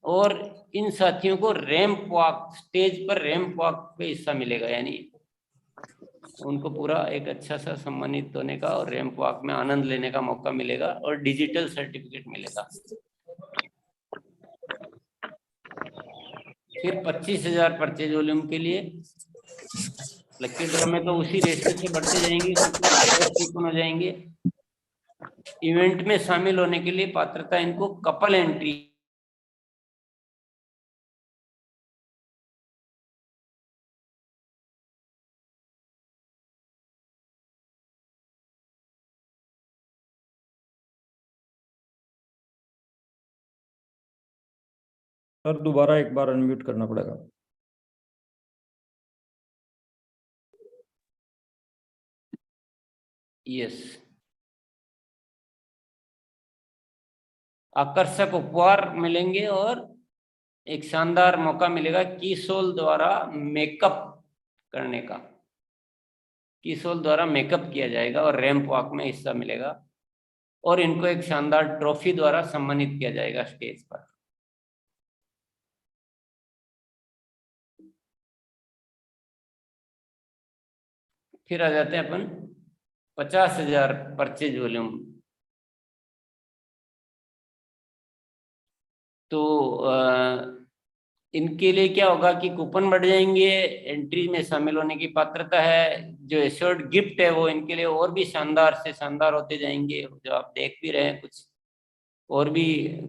और इन साथियों को रैंप वॉक, स्टेज पर रैंप वॉक पे हिस्सा मिलेगा, यानी उनको पूरा एक अच्छा सा सम्मानित होने का और रैंप वॉक में आनंद लेने का मौका मिलेगा और डिजिटल सर्टिफिकेट मिलेगा। फिर 25,000 परचेज वॉल्यूम के लिए लकी ड्रॉ में तो उसी रेशियो से बढ़ते जाएंगे, कूपन हो जाएंगे। इवेंट में शामिल होने के लिए पात्रता इनको कपल एंट्री, सर दोबारा एक बार अनम्यूट करना पड़ेगा। यस, आकर्षक उपहार मिलेंगे और एक शानदार मौका मिलेगा कीसोल द्वारा मेकअप करने का। कीसोल द्वारा मेकअप किया जाएगा और रैंप वॉक में हिस्सा मिलेगा और इनको एक शानदार ट्रॉफी द्वारा सम्मानित किया जाएगा स्टेज पर। फिर आ जाते हैं अपन 50,000 परचेज वॉल्यूम। तो इनके लिए क्या होगा कि कूपन बढ़ जाएंगे, एंट्री में शामिल होने की पात्रता है, जो एश्योर्ड गिफ्ट है वो इनके लिए और भी शानदार से शानदार होते जाएंगे, जो आप देख भी रहे हैं, कुछ और भी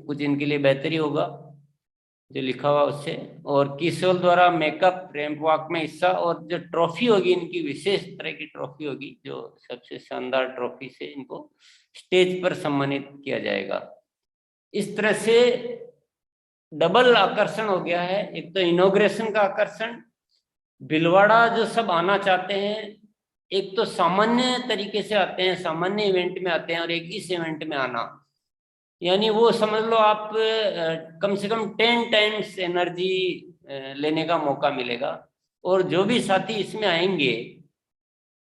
कुछ इनके लिए बेहतरी होगा जो लिखा हुआ उससे। और किशोर द्वारा मेकअप, रैंप वॉक में हिस्सा, और जो ट्रॉफी होगी इनकी विशेष तरह की ट्रॉफी होगी, जो सबसे शानदार ट्रॉफी से इनको स्टेज पर सम्मानित किया जाएगा। इस तरह से डबल आकर्षण हो गया है। एक तो इनॉग्रेशन का आकर्षण, भीलवाड़ा जो सब आना चाहते हैं, एक तो सामान्य तरीके से आते हैं, सामान्य इवेंट में आते हैं, और एक इस इवेंट में आना, यानी वो समझ लो आप कम से कम 10 टाइम्स एनर्जी लेने का मौका मिलेगा। और जो भी साथी इसमें आएंगे,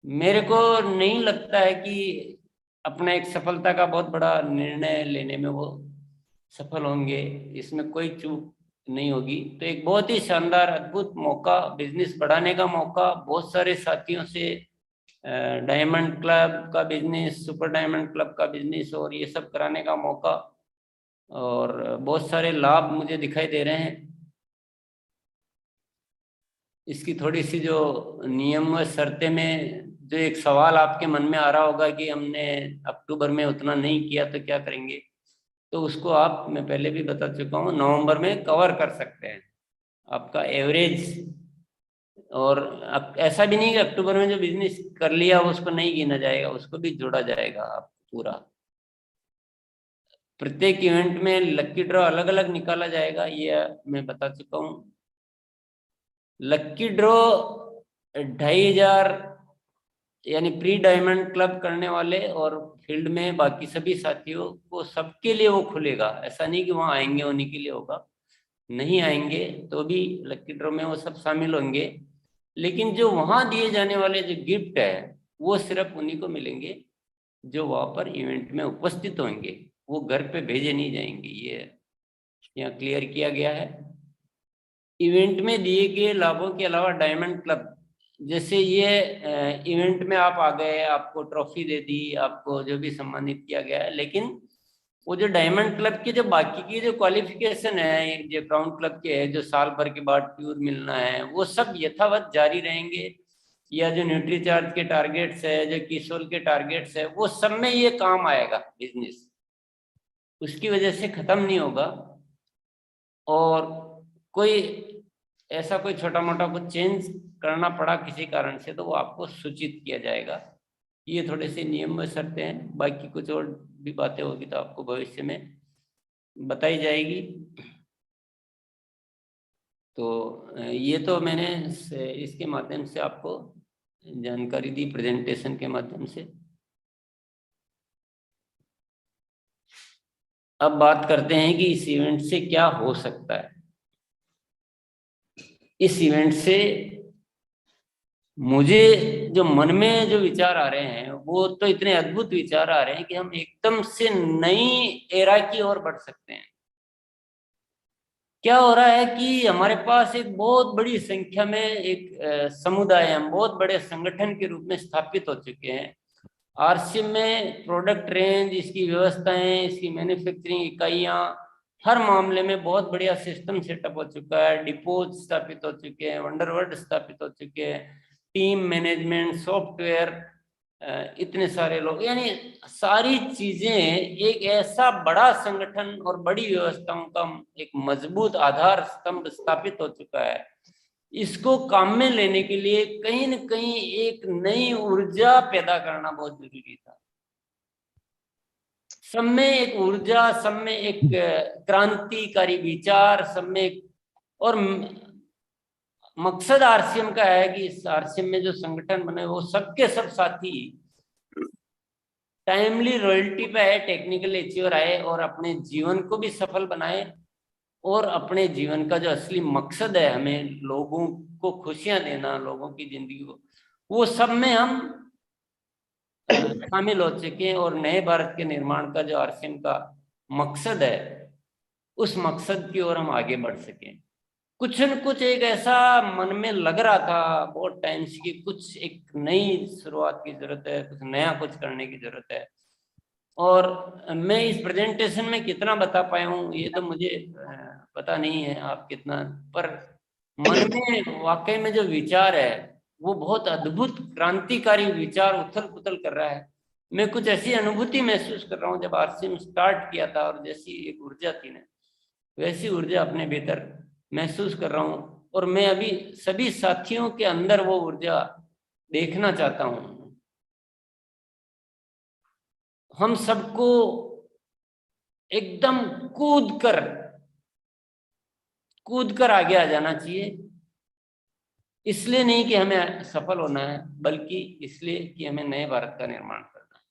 मेरे को नहीं लगता है कि अपना एक सफलता का बहुत बड़ा निर्णय लेने में वो सफल होंगे, इसमें कोई चूक नहीं होगी। तो एक बहुत ही शानदार अद्भुत मौका, बिजनेस बढ़ाने का मौका, बहुत सारे साथियों से डायमंड क्लब का बिजनेस, सुपर डायमंड क्लब का बिजनेस और ये सब कराने का मौका, और बहुत सारे लाभ मुझे दिखाई दे रहे हैं। इसकी थोड़ी सी जो नियम व शर्तें में जो एक सवाल आपके मन में आ रहा होगा कि हमने अक्टूबर में उतना नहीं किया तो क्या करेंगे, तो उसको आप, मैं पहले भी बता चुका हूँ, नवंबर में कवर कर सकते हैं आपका एवरेज। और ऐसा भी नहीं कि अक्टूबर में जो बिजनेस कर लिया उसको नहीं गिना जाएगा, उसको भी जोड़ा जाएगा आप पूरा। प्रत्येक इवेंट में लकी ड्रॉ अलग अलग निकाला जाएगा, ये मैं बता चुका हूँ। लकी ड्रॉ 2,500 यानी प्री डायमंड क्लब करने वाले और फील्ड में बाकी सभी साथियों को, सबके लिए वो खुलेगा। ऐसा नहीं कि वहां आएंगे उन्हीं के लिए होगा, नहीं आएंगे तो भी लकी ड्रॉ में वो सब शामिल होंगे। लेकिन जो वहां दिए जाने वाले जो गिफ्ट है वो सिर्फ उन्हीं को मिलेंगे जो वहां पर इवेंट में उपस्थित होंगे, वो घर पे भेजे नहीं जाएंगे। ये यहाँ क्लियर किया गया है। इवेंट में दिए गए लाभों के अलावा डायमंड क्लब, जैसे ये इवेंट में आप आ गए, आपको ट्रॉफी दे दी, आपको जो भी सम्मानित किया गया है, लेकिन वो जो डायमंड क्लब के जो बाकी की जो क्वालिफिकेशन है, जो ब्राउन क्लब के है, जो साल भर के बाद टूर मिलना है, वो सब यथावत जारी रहेंगे। या जो न्यूट्री चार्ज के टारगेट्स है, जो किशोर के टारगेट्स है, वो सब में ये काम आएगा बिजनेस, उसकी वजह से खत्म नहीं होगा। और कोई ऐसा कोई छोटा मोटा कुछ चेंज करना पड़ा किसी कारण से, तो वो आपको सूचित किया जाएगा। ये थोड़े से नियम व शर्तें हैं, बाकी कुछ और भी बातें होगी तो आपको भविष्य में बताई जाएगी। तो ये तो मैंने इसके माध्यम से आपको जानकारी दी, प्रेजेंटेशन के माध्यम से। अब बात करते हैं कि इस इवेंट से क्या हो सकता है। इस इवेंट से मुझे जो मन में जो विचार आ रहे हैं, वो तो इतने अद्भुत विचार आ रहे हैं कि हम एकदम से नई एरा की ओर बढ़ सकते हैं। क्या हो रहा है कि हमारे पास एक बहुत बड़ी संख्या में एक समुदाय, हम बहुत बड़े संगठन के रूप में स्थापित हो चुके हैं। आरसीएम में प्रोडक्ट रेंज, इसकी व्यवस्थाएं, इसकी मैन्युफैक्चरिंग इकाइयां, हर मामले में बहुत बढ़िया सिस्टम सेटअप हो चुका है। डिपोज स्थापित हो चुके हैं, वंडरवर्ड स्थापित हो चुके हैं, टीम मैनेजमेंट, सॉफ्टवेयर, इतने सारे लोग, यानी सारी चीजें, एक ऐसा बड़ा संगठन और बड़ी व्यवस्थाओं का एक मजबूत आधार स्तंभ स्थापित हो चुका है। इसको काम में लेने के लिए कहीं न कहीं एक नई ऊर्जा पैदा करना बहुत जरूरी था। सब में एक ऊर्जा, सब में एक क्रांतिकारी विचार, सब में एक, और मकसद आरसीएम का है कि इस आरसीएम में जो संगठन बने वो सबके सब साथी टाइमली रॉयल्टी पे आए, टेक्निकल अचीवर आए और अपने जीवन को भी सफल बनाए, और अपने जीवन का जो असली मकसद है, हमें लोगों को खुशियां देना, लोगों की जिंदगी को, वो सब में हम शामिल हो सके, और नए भारत के निर्माण का जो आरसीएम का मकसद है, उस मकसद की ओर हम आगे बढ़ सके। कुछ न कुछ एक ऐसा मन में लग रहा था बहुत टाइम से कि कुछ एक नई शुरुआत की जरूरत है, कुछ नया कुछ करने की जरूरत है। और मैं इस प्रेजेंटेशन में कितना बता पाया हूँ ये तो मुझे पता नहीं है आप कितना, पर मन में वाकई में जो विचार है वो बहुत अद्भुत क्रांतिकारी विचार उथल पुथल कर रहा है। मैं कुछ ऐसी अनुभूति महसूस कर रहा हूँ जब आरसीएम स्टार्ट किया था, और जैसी एक ऊर्जा थी ना, वैसी ऊर्जा अपने भीतर महसूस कर रहा हूँ, और मैं अभी सभी साथियों के अंदर वो ऊर्जा देखना चाहता हूँ। हम सबको एकदम कूद कर आगे आ जाना चाहिए, इसलिए नहीं कि हमें सफल होना है, बल्कि इसलिए कि हमें नए भारत का निर्माण करना है,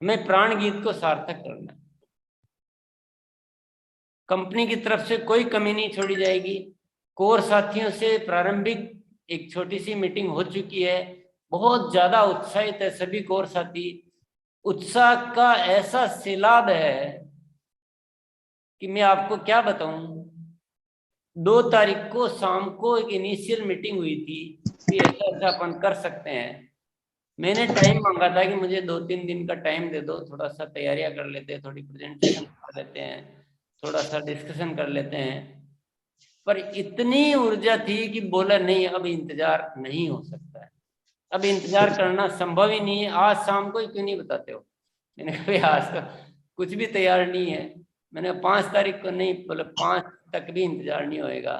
हमें प्राण गीत को सार्थक करना है। कंपनी की तरफ से कोई कमी नहीं छोड़ी जाएगी। कोर साथियों से प्रारंभिक एक छोटी सी मीटिंग हो चुकी है, बहुत ज्यादा उत्साहित है सभी कोर साथी। उत्साह का ऐसा सैलाब है कि मैं आपको क्या बताऊं। 2 तारीख को शाम को एक इनिशियल मीटिंग हुई थी कि ऐसा ऐसा अपन कर सकते हैं। मैंने टाइम मांगा था कि मुझे 2-3 दिन का टाइम दे दो, थोड़ा सा तैयारियां कर लेते हैं, थोड़ी प्रेजेंटेशन कर लेते हैं, थोड़ा सा डिस्कशन कर लेते हैं। पर इतनी ऊर्जा थी कि बोला नहीं, अब इंतजार नहीं हो सकता है, अब इंतजार करना संभव ही नहीं है। आज शाम को ही क्यों नहीं बताते हो? मैंने कहा आज तो कुछ भी तैयार नहीं है। मैंने 5 तारीख को नहीं, बोले 5 तक भी इंतजार नहीं होएगा।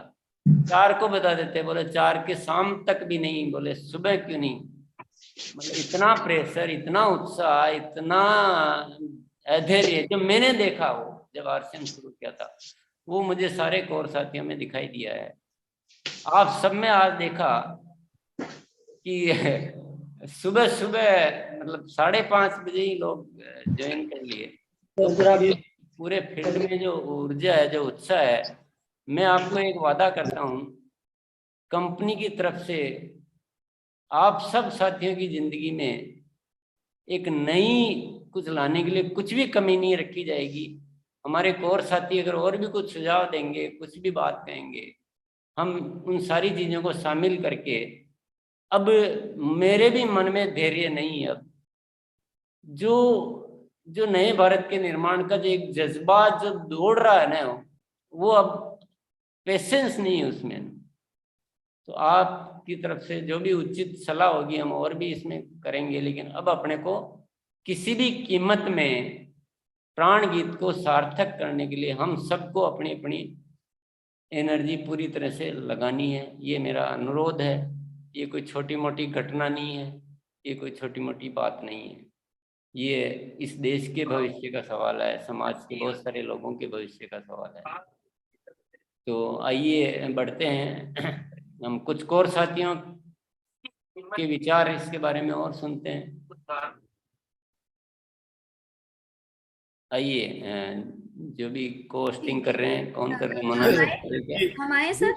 4 को बता देते, बोले 4 के शाम तक भी नहीं, बोले सुबह क्यों नहीं। मतलब इतना प्रेशर, इतना उत्साह, इतना अधैर्य जो मैंने देखा हो जब आरसीएम शुरू किया था, वो मुझे सारे कोर साथियों में दिखाई दिया है। आप सब में आज देखा कि सुबह सुबह मतलब 5:30 बजे ही लोग ज्वाइन कर लिए। तो पूरे फील्ड में जो ऊर्जा है, जो उत्साह है, मैं आपको एक वादा करता हूँ, कंपनी की तरफ से आप सब साथियों की जिंदगी में एक नई कुछ लाने के लिए कुछ भी कमी नहीं रखी जाएगी। हमारे कोर साथी अगर और भी कुछ सुझाव देंगे, कुछ भी बात कहेंगे, हम उन सारी चीजों को शामिल करके, अब मेरे भी मन में धैर्य नहीं है। अब जो नए भारत के निर्माण का जो एक जज्बा जो दौड़ रहा है ना, वो अब पेशेंस नहीं है उसमें। तो आपकी तरफ से जो भी उचित सलाह होगी हम और भी इसमें करेंगे, लेकिन अब अपने को किसी भी कीमत में प्राण गीत को सार्थक करने के लिए हम सबको अपनी अपनी एनर्जी पूरी तरह से लगानी है। ये मेरा अनुरोध है। ये कोई छोटी मोटी घटना नहीं है, ये कोई छोटी मोटी बात नहीं है। ये इस देश के भविष्य का सवाल है, समाज के बहुत सारे लोगों के भविष्य का सवाल है। तो आइए बढ़ते हैं, हम कुछ कोर साथियों के विचार इसके बारे में और सुनते हैं। आइए, जो भी कोस्टिंग कर रहे हैं, कौन कर रहे हैं? मोनालिसा, हम आए सर?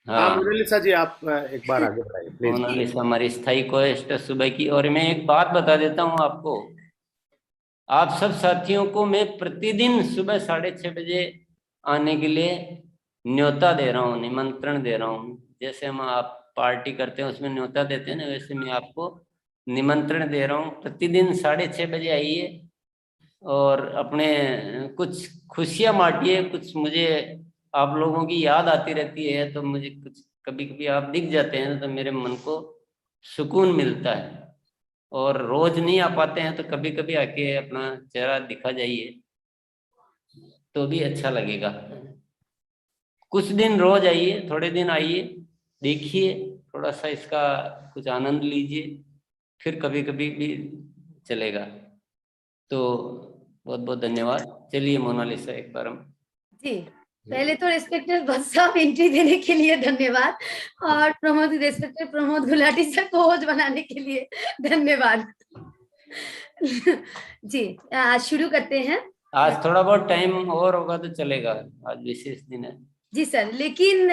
हाँ मोनालिसा जी, आप एक बार आगे बढ़ाइए प्लीज। मोनालिसा हमारी स्थायी कोस्ट सुबह की। और मैं एक बात बता देता हूँ आपको, आप सब साथियों को मैं प्रतिदिन सुबह 6:30 बजे आने के लिए न्योता दे रहा हूँ, निमंत्रण दे रहा हूँ। जैसे हम आप पार्टी करते हैं उसमें न्योता देते हैं ना, वैसे मैं आपको निमंत्रण दे रहा हूँ। प्रतिदिन 6:30 बजे आइए और अपने कुछ खुशियां बांटिए। कुछ मुझे आप लोगों की याद आती रहती है, तो मुझे कुछ कभी कभी आप दिख जाते हैं तो मेरे मन को सुकून मिलता है। और रोज नहीं आ पाते हैं तो कभी कभी आके अपना चेहरा दिखा जाइए तो भी अच्छा लगेगा। कुछ दिन रोज आइए, थोड़े दिन आइए, देखिए, थोड़ा सा इसका कुछ आनंद लीजिए, फिर कभी कभी भी चलेगा। तो बहुत बहुत धन्यवाद। चलिए मोनालिसा, एक बार हम जी, पहले तो रेस्पेक्टेड बस साहब एंट्री देने के लिए धन्यवाद, और रेस्पेक्टेड प्रमोद गुलाटी सर को होस्ट बनाने के लिए धन्यवाद। जी, आज शुरू करते हैं। आज थोड़ा बहुत टाइम और होगा तो चलेगा, आज विशेष दिन है। जी सर, लेकिन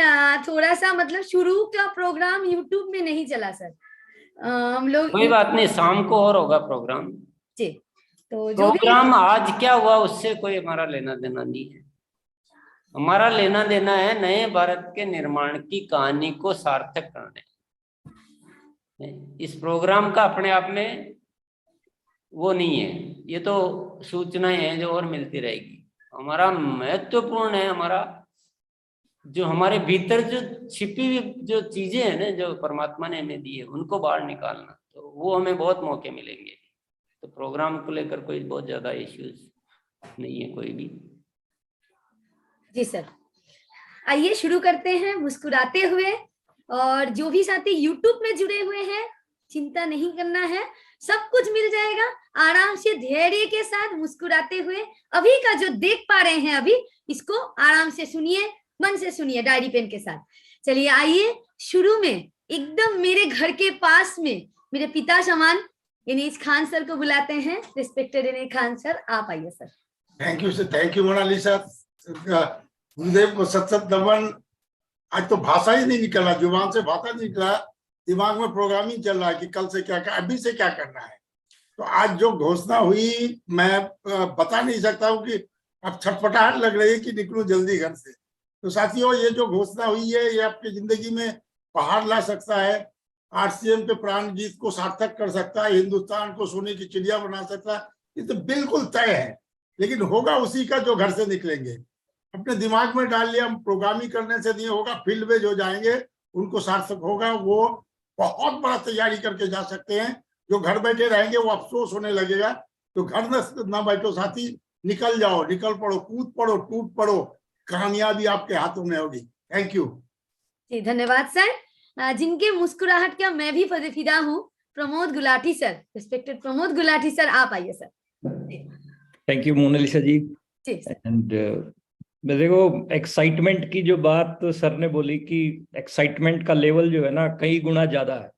थोड़ा सा मतलब शुरू का प्रोग्राम यूट्यूब में नहीं चला सर। हम लोग कोई बात नहीं, शाम को और होगा प्रोग्राम। जी, तो जो भी प्रोग्राम आज क्या हुआ उससे कोई हमारा लेना देना नहीं है। हमारा लेना देना है नए भारत के निर्माण की कहानी को सार्थक करने। इस प्रोग्राम का अपने आप में वो नहीं है, ये तो सूचनाएं हैं जो और मिलती रहेगी। हमारा महत्वपूर्ण है, हमारा जो हमारे भीतर जो छिपी हुई जो चीजें हैं ना, जो परमात्मा ने हमें दी है, उनको बाहर निकालना, तो वो हमें बहुत मौके मिलेंगे। तो प्रोग्राम को लेकर कोई बहुत ज्यादा इश्यूज नहीं है कोई भी। जी सर, आइए शुरू करते हैं मुस्कुराते हुए। और जो भी साथी यूट्यूब में जुड़े हुए हैं, चिंता नहीं करना है, सब कुछ मिल जाएगा। आराम से धैर्य के साथ मुस्कुराते हुए अभी का जो देख पा रहे हैं, अभी इसको आराम से सुनिए, मन से सुनिए, डायरी पेन के साथ। चलिए आइए, शुरू में एकदम मेरे घर के पास में मेरे पिता समान इनीस खान सर को बुलाते हैं। रिस्पेक्टेड इनीस खान सर, आप आइए sir. Thank you sir, thank you Monalisa. गुरुदेव को सत सत नमन। आज तो भाषा ही नहीं निकला, जुबान से भाषा नहीं निकला, दिमाग में प्रोग्रामिंग चल रहा है कि कल से क्या, अभी से क्या करना है। तो आज जो घोषणा हुई, मैं बता नहीं सकता हूँ कि अब छटपटाहट लग रही है कि निकलूं जल्दी घर से। तो साथियों, ये जो घोषणा हुई है, ये आपकी जिंदगी में पहाड़ ला सकता है, आरसीएम के प्राण गीत को सार्थक कर सकता है, हिंदुस्तान को सोने की चिड़िया बना सकता है। ये तो बिल्कुल तय है, लेकिन होगा उसी का जो घर से निकलेंगे। अपने दिमाग में डाल लिया, प्रोग्रामिंग करने से नहीं होगा, फील्ड में जो जाएंगे उनको सार्थक होगा। वो बहुत बड़ा तैयारी करके जा सकते हैं। जो घर बैठे रहेंगे वो अफसोस होने लगेगा। तो घर न बैठो साथी, निकल जाओ, निकल पड़ो, कूद पड़ो, टूट पड़ो, कामयाबी आपके हाथों में होगी। थैंक यू जी, धन्यवाद सर। जिनके मुस्कुराहट का मैं भी फिदा हूँ, Pramod Gulati sir. Respected Pramod Gulati sir, आप आइए sir. Thank you Monalisa ji. And देखो, एक्साइटमेंट की जो बात सर ने बोली कि एक्साइटमेंट का लेवल जो है ना कई गुना ज्यादा है।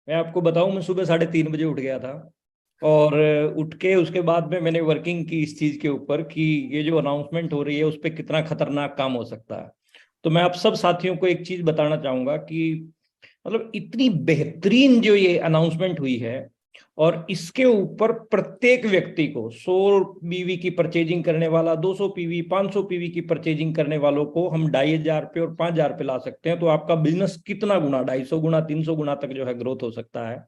मैं आपको बताऊं, मैं सुबह 3:30 बजे उठ गया था, और उठ के उसके बाद में मैंने वर्किंग की इस चीज के ऊपर कि ये जो अनाउंसमेंट हो रही है उस पर कितना खतरनाक काम हो सकता है। तो मैं आप सब साथियों को एक चीज बताना चाहूंगा कि मतलब इतनी बेहतरीन जो ये अनाउंसमेंट हुई है, और इसके ऊपर प्रत्येक व्यक्ति को 100 पीवी की परचेजिंग करने वाला, 200 पीवी, 500 पीवी की परचेजिंग करने वालों को हम 2500 पे और 5000 पे ला सकते हैं। तो आपका बिजनेस कितना गुना, 250 गुना, 300 गुना तक जो है ग्रोथ हो सकता है।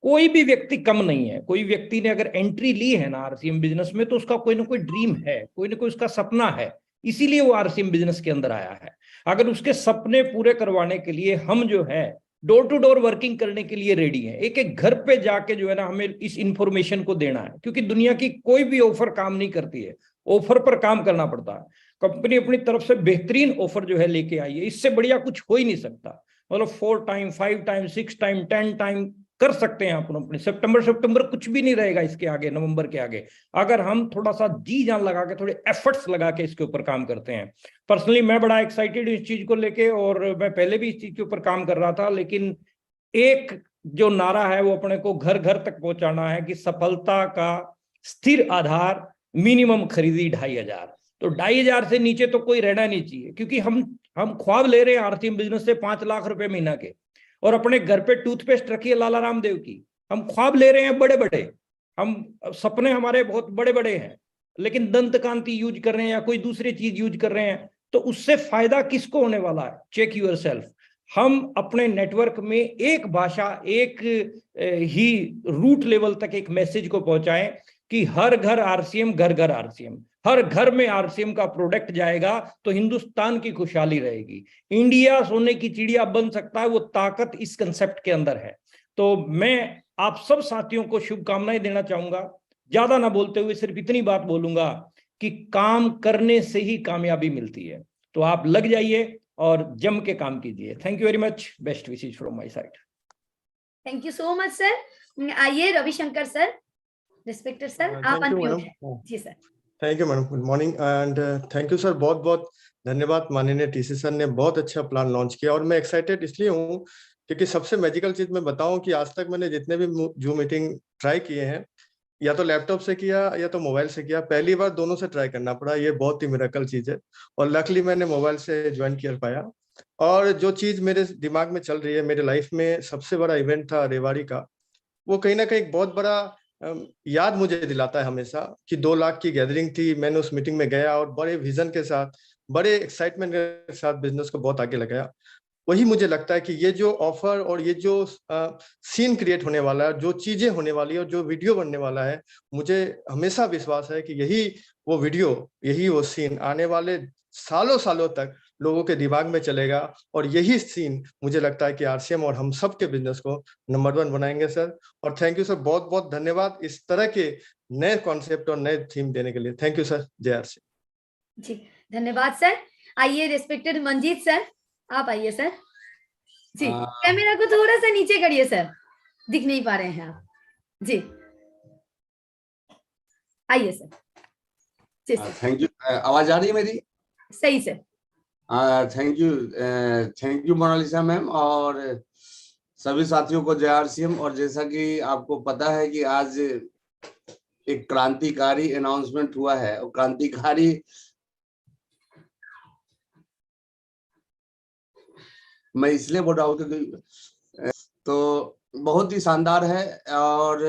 कोई भी व्यक्ति कम नहीं है। कोई व्यक्ति ने अगर एंट्री ली है ना आरसीएम बिजनेस में, तो उसका कोई ना कोई ड्रीम है, कोई ना कोई उसका सपना है, इसीलिए वो आरसीएम बिजनेस के अंदर आया है। अगर उसके सपने पूरे करवाने के लिए हम जो है डोर टू डोर वर्किंग करने के लिए रेडी है, एक एक घर पे जाके जो है ना हमें इस इंफॉर्मेशन को देना है, क्योंकि दुनिया की कोई भी ऑफर काम नहीं करती है, ऑफर पर काम करना पड़ता है। कंपनी अपनी तरफ से बेहतरीन ऑफर जो है लेके आई है, इससे बढ़िया कुछ हो ही नहीं सकता। मतलब 4 टाइम, 5 टाइम, 6 टाइम, 10 टाइम कर सकते हैं अपन अपने। सितंबर कुछ भी नहीं रहेगा इसके आगे, नवंबर के आगे, अगर हम थोड़ा सा जी जान लगा के, थोड़े एफर्ट्स लगा के इसके ऊपर काम करते हैं। पर्सनली मैं बड़ा एक्साइटेड इस चीज को लेके, और मैं पहले भी इस चीज के ऊपर काम कर रहा था, लेकिन एक जो नारा है वो अपने को घर घर तक पहुंचाना है कि सफलता का स्थिर आधार मिनिमम खरीदी 2500। तो 2500 से नीचे तो कोई रहना नहीं चाहिए, क्योंकि हम ख्वाब ले रहे हैं आरसीएम बिजनेस से 5 लाख रुपए महीना के, और अपने घर पे टूथपेस्ट रखिए लाला रामदेव की। हम ख्वाब ले रहे हैं बड़े बड़े, हम सपने हमारे बहुत बड़े बड़े हैं, लेकिन दंत कांति यूज कर रहे हैं या कोई दूसरी चीज यूज कर रहे हैं, तो उससे फायदा किसको होने वाला है? Check yourself. हम अपने नेटवर्क में एक भाषा, एक ही रूट लेवल तक एक मैसेज को पहुंचाएं कि हर घर आरसीएम, घर घर आरसीएम, हर घर में आरसीएम का प्रोडक्ट जाएगा तो हिंदुस्तान की खुशहाली रहेगी। इंडिया सोने की चिड़िया बन सकता है, वो ताकत इस कंसेप्ट के अंदर है। तो मैं आप सब साथियों को शुभकामनाएं देना चाहूंगा। ज्यादा ना बोलते हुए सिर्फ इतनी बात बोलूंगा कि काम करने से ही कामयाबी मिलती है। तो आप लग जाइए और जम के काम कीजिए। Thank you very much, best wishes from my side. Thank you so much sir. आइए रविशंकर सर, रिस्पेक्टेड सर, आप अनम्यूट हैं। जी sir. Thank you madam, good morning and thank you sir, बहुत बहुत धन्यवाद। माननीय टीसी सर ने बहुत अच्छा प्लान लॉन्च किया और मैं एक्साइटेड इसलिए हूँ क्योंकि सबसे मैजिकल चीज मैं बताऊं कि आज तक मैंने जितने भी जूम मीटिंग ट्राई किए हैं, या तो लैपटॉप से किया या तो मोबाइल से किया, पहली बार दोनों से ट्राई करना पड़ा। ये बहुत ही मिरेकल चीज है और लकली मैंने मोबाइल से ज्वाइन कर पाया। और जो चीज मेरे दिमाग में चल रही है, मेरे लाइफ में सबसे बड़ा इवेंट था रेवाड़ी का, वो कहीं ना कहीं एक बहुत बड़ा याद मुझे दिलाता है हमेशा कि 2 लाख की गैदरिंग थी। मैंने उस मीटिंग में गया और बड़े विजन के साथ, बड़े एक्साइटमेंट के साथ बिजनेस को बहुत आगे लगाया। वही मुझे लगता है कि ये जो ऑफर और ये जो सीन क्रिएट होने वाला है, जो चीजें होने वाली है और जो वीडियो बनने वाला है, मुझे हमेशा विश्वास है कि यही वो वीडियो, यही वो सीन आने वाले सालों सालों तक लोगों के दिमाग में चलेगा। और यही सीन मुझे लगता है कि आरसीएम और हम सब के बिजनेस को नंबर 1 बनाएंगे सर। और थैंक यू सर, बहुत बहुत धन्यवाद इस तरह के नए कॉन्सेप्ट और नए थीम देने के लिए। थैंक यू सर, जय आरसीएम। जी धन्यवाद सर। आइए रिस्पेक्टेड मंजीत सर, आप आइए सर। जी कैमरा को थोड़ा सा नीचे करिए सर, दिख नहीं पा रहे हैं आप। जी आइए सर। जी सर। Thank you. आवाज आ रही है मेरी? सही sir. Thank you Monalisa ma'am और सभी साथियों को जय आरसीएम। और जैसा कि आपको पता है कि आज एक क्रांतिकारी अनाउंसमेंट हुआ है, और क्रांतिकारी मैं इसलिए बोल रहा हूँ क्योंकि तो बहुत ही शानदार है। और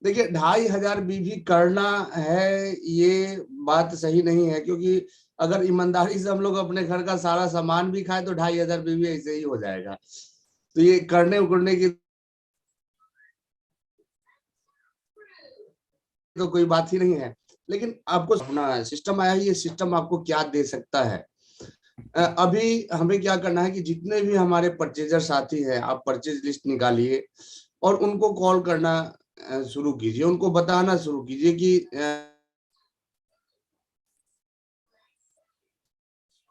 देखिए 2500 बीवी करना है, ये बात सही नहीं है, क्योंकि अगर ईमानदारी से हम लोग अपने घर का सारा सामान भी खाए तो 2500 बीवी ऐसे ही हो जाएगा। तो ये करने उकड़ने की तो कोई बात ही नहीं है। लेकिन आपको अपना सिस्टम आया है, ये सिस्टम आपको क्या दे सकता है। अभी हमें क्या करना है कि जितने भी हमारे परचेजर साथी हैं, आप परचेज लिस्ट निकालिए और उनको कॉल करना शुरू कीजिए, उनको बताना शुरू कीजिए कि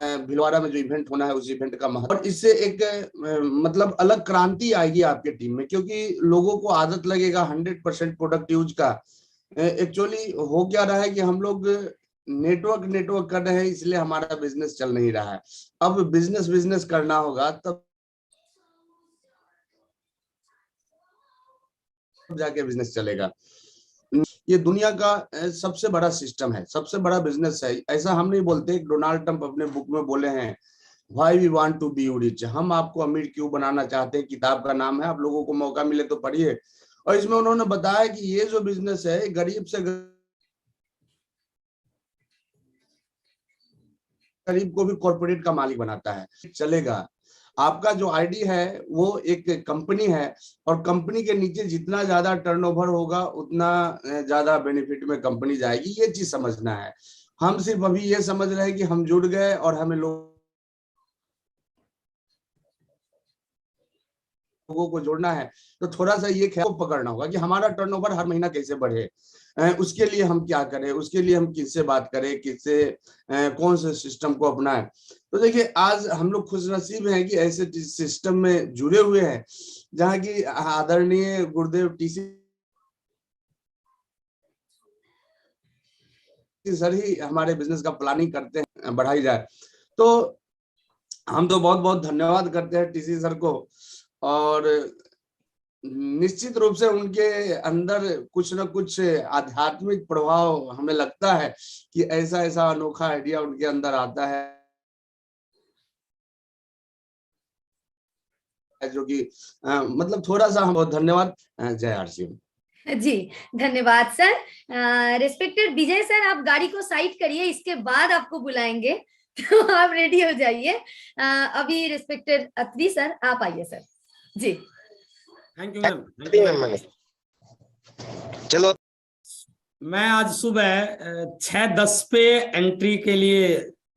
भिलवाड़ा में जो इवेंट होना है उस इवेंट का महत्व। और इससे एक मतलब अलग क्रांति आएगी आपके टीम में, क्योंकि लोगों को आदत लगेगा 100% प्रोडक्ट यूज का। एक्चुअली हो क्या रहा है कि हम लोग नेटवर्क कर रहे हैं, इसलिए हमारा बिजनेस चल नहीं रहा है। अब बिजनेस करना होगा तब जाके बिजनेस चलेगा। ये दुनिया का सबसे बड़ा सिस्टम है, सबसे बड़ा बिजनेस है। ऐसा हम नहीं बोलते, डोनाल्ड ट्रंप अपने बुक में बोले हैं why we want to be rich, हम आपको अमीर क्यों बनाना चाहते हैं, किताब का नाम है, आप लोगों को मौका मिले तो पढ़िए। और इसमें उन्होंने बताया कि ये जो बिजनेस है गरीब से गरीब को भी कॉर्पोरेट का मालिक बनाता है। चलेगा, आपका जो आईडी है वो एक कंपनी है, और कंपनी के नीचे जितना ज्यादा टर्नओवर होगा उतना ज्यादा बेनिफिट में कंपनी जाएगी। ये चीज समझना है। हम सिर्फ अभी ये समझ रहे हैं कि हम जुड़ गए और हमें लोगों को जोड़ना है, तो थोड़ा सा ये ख्याल पकड़ना होगा कि हमारा टर्नओवर हर महीना कैसे बढ़े। उसके लिए हम क्या करें, उसके लिए हम किससे बात करें, किससे कौन से सिस्टम को अपनाएं। तो देखिए आज हम लोग खुशनसीब हैं कि ऐसे सिस्टम में जुड़े हुए हैं जहां की आदरणीय गुरुदेव टीसी सर ही हमारे बिजनेस का प्लानिंग करते हैं, बढ़ाई जाए। तो हम तो बहुत बहुत धन्यवाद करते हैं टीसी सर को, और निश्चित रूप से उनके अंदर कुछ न कुछ आध्यात्मिक प्रभाव हमें लगता है कि ऐसा ऐसा अनोखा आइडिया उनके अंदर आता है जो कि मतलब थोड़ा सा हम बहुत धन्यवाद। जय आरसीएम। जी धन्यवाद सर। रिस्पेक्टेड विजय सर, आप गाड़ी को साइड करिए, इसके बाद आपको बुलाएंगे। तो आप रेडी हो जाइए। अभी रिस्पेक्टेड अत्री सर आप आइए सर। जी थैंक यू मैम। चलो, मैं आज सुबह 6:10 पे एंट्री के लिए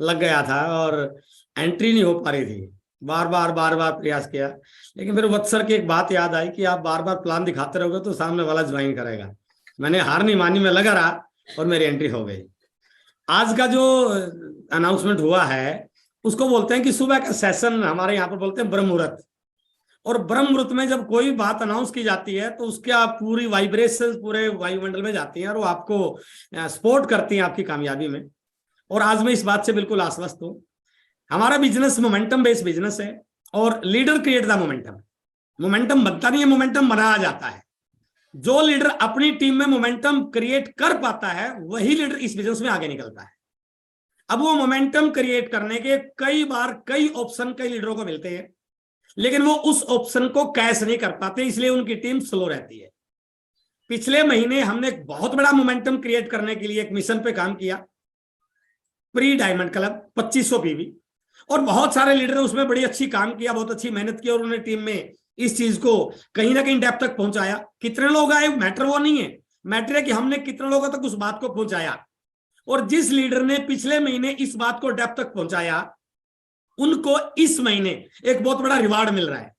लग गया था और एंट्री नहीं हो पा रही थी। बार बार प्रयास किया, लेकिन फिर वत्सर की एक बात याद आई कि आप बार बार प्लान दिखाते रहोगे तो सामने वाला ज्वाइन करेगा। मैंने हार नहीं मानी, मैं लगा रहा और मेरी एंट्री हो गई। आज का जो अनाउंसमेंट हुआ है उसको बोलते हैं कि सुबह का सेशन हमारे यहाँ पर बोलते हैं ब्रह्म मुहूर्त। और ब्रह्म मुहूर्त में जब कोई बात अनाउंस की जाती है तो उसके आप पूरी वाइब्रेशन पूरे वायुमंडल में जाती हैं और वो आपको सपोर्ट करती हैं आपकी कामयाबी में। और आज मैं इस बात से बिल्कुल आश्वस्त हूँ। हमारा बिजनेस मोमेंटम बेस्ड बिजनेस है और leader create the momentum. Momentum बनता नहीं है, मोमेंटम बनाया जाता है। जो लीडर अपनी टीम में मोमेंटम क्रिएट कर पाता है वही लीडर इस बिजनेस में आगे निकलता है। अब वो मोमेंटम क्रिएट करने के कई बार कई ऑप्शन कई लीडरों को मिलते हैं, लेकिन वो उस ऑप्शन को कैश नहीं कर पाते, इसलिए उनकी टीम स्लो रहती है। पिछले महीने हमने एक बहुत बड़ा मोमेंटम क्रिएट करने के लिए एक मिशन पे काम किया, प्री डायमंड क्लब 2500 पीवी, और बहुत सारे लीडर उसमें बड़ी अच्छी काम किया, बहुत अच्छी मेहनत की और उन्होंने टीम में इस चीज को कहीं ना कहीं डेप्थ तक पहुंचाया। कितने लोग आए मैटर वो नहीं है, मैटर है कि हमने कितने लोगों तक उस बात को पहुंचाया। और जिस लीडर ने पिछले महीने इस बात को डेप्थ तक पहुंचाया उनको इस महीने एक बहुत बड़ा रिवार्ड मिल रहा है।